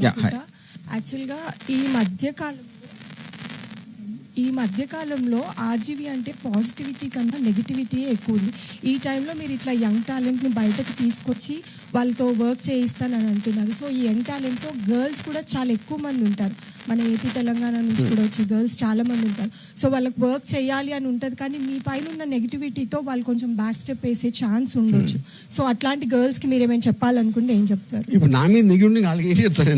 యాక్చువల్గా ఈ మధ్యకాలంలో ఆర్జీవి అంటే పాజిటివిటీ కన్నా నెగిటివిటీ ఎక్కువ ఉంది. ఈ టైంలో మీరు ఇట్లా యంగ్ టాలెంట్ని బయటకు తీసుకొచ్చి వాళ్ళతో వర్క్ చేయిస్తానని అంటున్నారు. సో ఈ యంగ్ టాలెంట్తో గర్ల్స్ కూడా చాలా ఎక్కువ మంది ఉంటారు. మన ఏపీ తెలంగాణ నుంచి కూడా వచ్చే గర్ల్స్ చాలా మంది ఉంటారు. సో వాళ్ళకి వర్క్ చేయాలి అని ఉంటుంది, కానీ మీ పైన ఉన్న నెగిటివిటీతో వాళ్ళు కొంచెం బ్యాక్ స్టెప్ వేసే ఛాన్స్ ఉండొచ్చు. సో అట్లాంటి గర్ల్స్కి మీరు ఏమైనా చెప్పాలనుకుంటే ఏం చెప్తారు? ఇప్పుడు నా మీద నెగిటివ్ వాళ్ళకి ఏం చెప్తారు?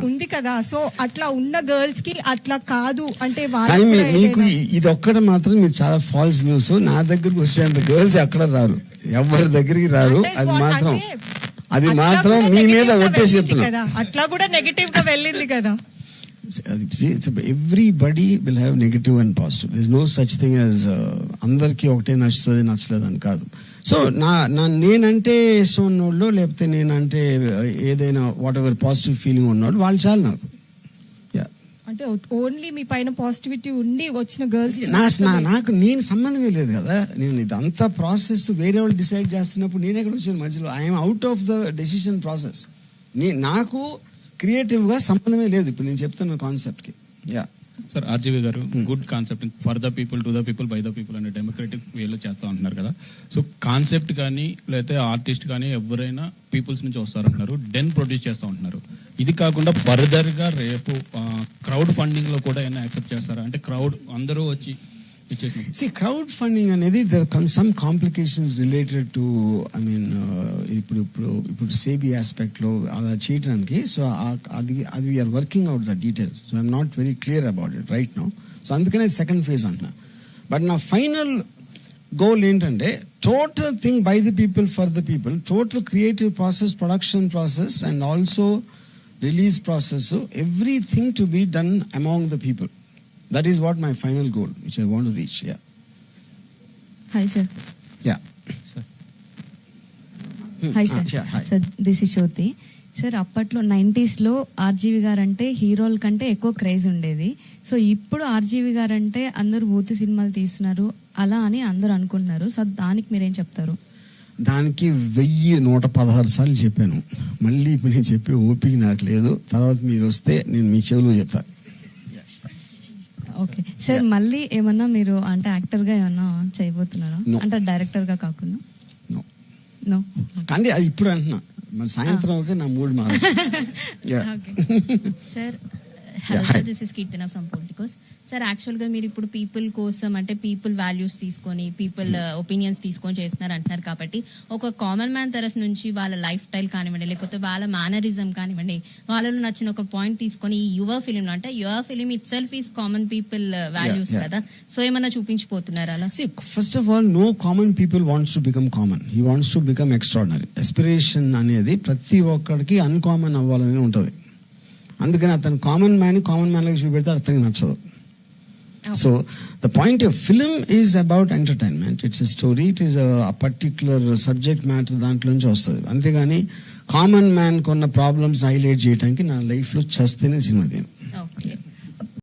ఉంది కదా, సో అట్లా ఉన్న గర్ల్స్ కి అట్లా కాదు అంటే మీకు ఇది ఒక్కటి మాత్రం మీరు చాలా ఫాల్స్ న్యూస్. నా దగ్గరకు వచ్చేంత గర్ల్స్ ఎక్కడ రారు, ఎవరి దగ్గరికి రారు. అది మాత్రం మీ మీద ఒట్టేసి చెప్తున్నా. అట్లా కూడా నెగటివ్ గా వెళ్ళింది కదా. Everybody will have negative and positive. There is no such thing as అందరికి ఒకటే నచ్చుతుంది నచ్చలేదు అని కాదు. సో నేనంటే ఇష్టం ఉన్నోళ్ళు, లేకపోతే నేనంటే ఏదైనా వాట్ ఎవర్ పాజిటివ్ ఫీలింగ్ ఉన్నోళ్ళు వాళ్ళు చాలు నాకు. అంటే ఓన్లీ మీ పైన పాజిటివిటీ ఉండి వచ్చిన గర్ల్స్ నాకు నేను సంబంధమే లేదు కదా. నేను ఇదంతా ప్రాసెస్ వేరే వాళ్ళు డిసైడ్ చేస్తున్నప్పుడు నేను ఎక్కడ వచ్చాను మధ్యలో? I'm out of the decision process. నాకు క్రియేటివ్ గా సంబంధమే లేదు ఇప్పుడు నేను చెప్తున్న కాన్సెప్ట్ కి. సార్, ఆర్జీవి గారు good concept for the people, to the people, by the people అనే డెమోక్రటిక్ వేలో చేస్తా ఉంటున్నారు కదా. సో కాన్సెప్ట్ కానీ లేకపోతే ఆర్టిస్ట్ కానీ ఎవరైనా పీపుల్స్ నుంచి వస్తారంటున్నారు, డెన్ ప్రొడ్యూస్ చేస్తూ ఉంటున్నారు. ఇది కాకుండా ఫర్దర్ గా రేపు క్రౌడ్ ఫండింగ్ లో కూడా ఏమైనా యాక్సెప్ట్ చేస్తారా? అంటే క్రౌడ్ అందరూ వచ్చి క్రౌడ్ ఫండింగ్ అనేది there some complications related to ఇప్పుడు సేబీ ఆస్పెక్ట్ లో అలా చేయడానికి. సో అది we're working out the details. So I'm not very clear about it right now. So అందుకనే సెకండ్ ఫేజ్ అంటున్నా. బట్ నా ఫైనల్ గోల్ ఏంటంటే total thing by the people for the people, total creative process, production process and also release process, everything to be done among the people. That is what my final goal, which I want to reach. Yeah. Hi, sir. Yeah. Sir. Hi, sir. Hi. Sir, this is Shruti. Sir, అప్పట్లో 90s లో RGV గారు అంటే హీరోల కంటే ఎక్కువ craze ఉండేది. So ఇప్పుడు RGV గారు అంటే అందరూ భూతి సినిమాలు తీస్తున్నారు అలా అని అందరూ అనుకుంటున్నారు. సో దానికి మీరేం చెప్తారు? దానికి 1116 సార్లు చెప్పాను. మళ్ళీ ఇప్పుడు నేను చెప్పే ఓపిక నాకు లేదు. తర్వాత మీరు వస్తే నేను మీ చెవులో చెప్తాను. ఓకే సార్, మళ్ళీ ఏమన్నా మీరు అంటే యాక్టర్ గా ఏమన్నా చేయబోతున్నారా? అంటే డైరెక్టర్ గా కాకుండా? నో. కానీ అది ఇప్పుడు అంటున్నా, మరి సాయంత్రం అయితే నా మూడ్ మారు. Sir, hello sir, this is Keerthana from Politicos. Sir, యాక్చువల్గా మీరు ఇప్పుడు పీపుల్ కోసం అంటే పీపుల్ వాల్యూస్ తీసుకొని పీపుల్ ఒపీనియన్స్ తీసుకొని చేస్తున్నారు అంటున్నారు కాబట్టి ఒక కామన్ మ్యాన్ తరఫు నుంచి వాళ్ళ లైఫ్ స్టైల్ కానివ్వండి, లేకపోతే వాళ్ళ మేనరిజం కానివ్వండి, వాళ్ళలో నచ్చిన ఒక పాయింట్ తీసుకొని ఈ యువర్ ఫిలిం అంటే your film itself is common people values కదా, సో ఏమన్నా చూపించిపోతున్నారు అలా? First of all, no common people wants to become common, he wants to become extraordinary. Aspiration అనేది ప్రతి ఒక్కడికి అన్కామన్ అవ్వాలని ఉంటుంది. అందుకని అతను కామన్ మ్యాన్ లాగా చూపెడితే అతనికి నచ్చదు. So the point of film is about entertainment. It's a story, it is a particular subject matter దాంట్లోంచి వస్తుంది. అంతేగాని కామన్ మ్యాన్ కొన్న ప్రాబ్లమ్స్ హైలైట్ చేయడానికి నా లైఫ్ లో చేస్తేనే సినిమా.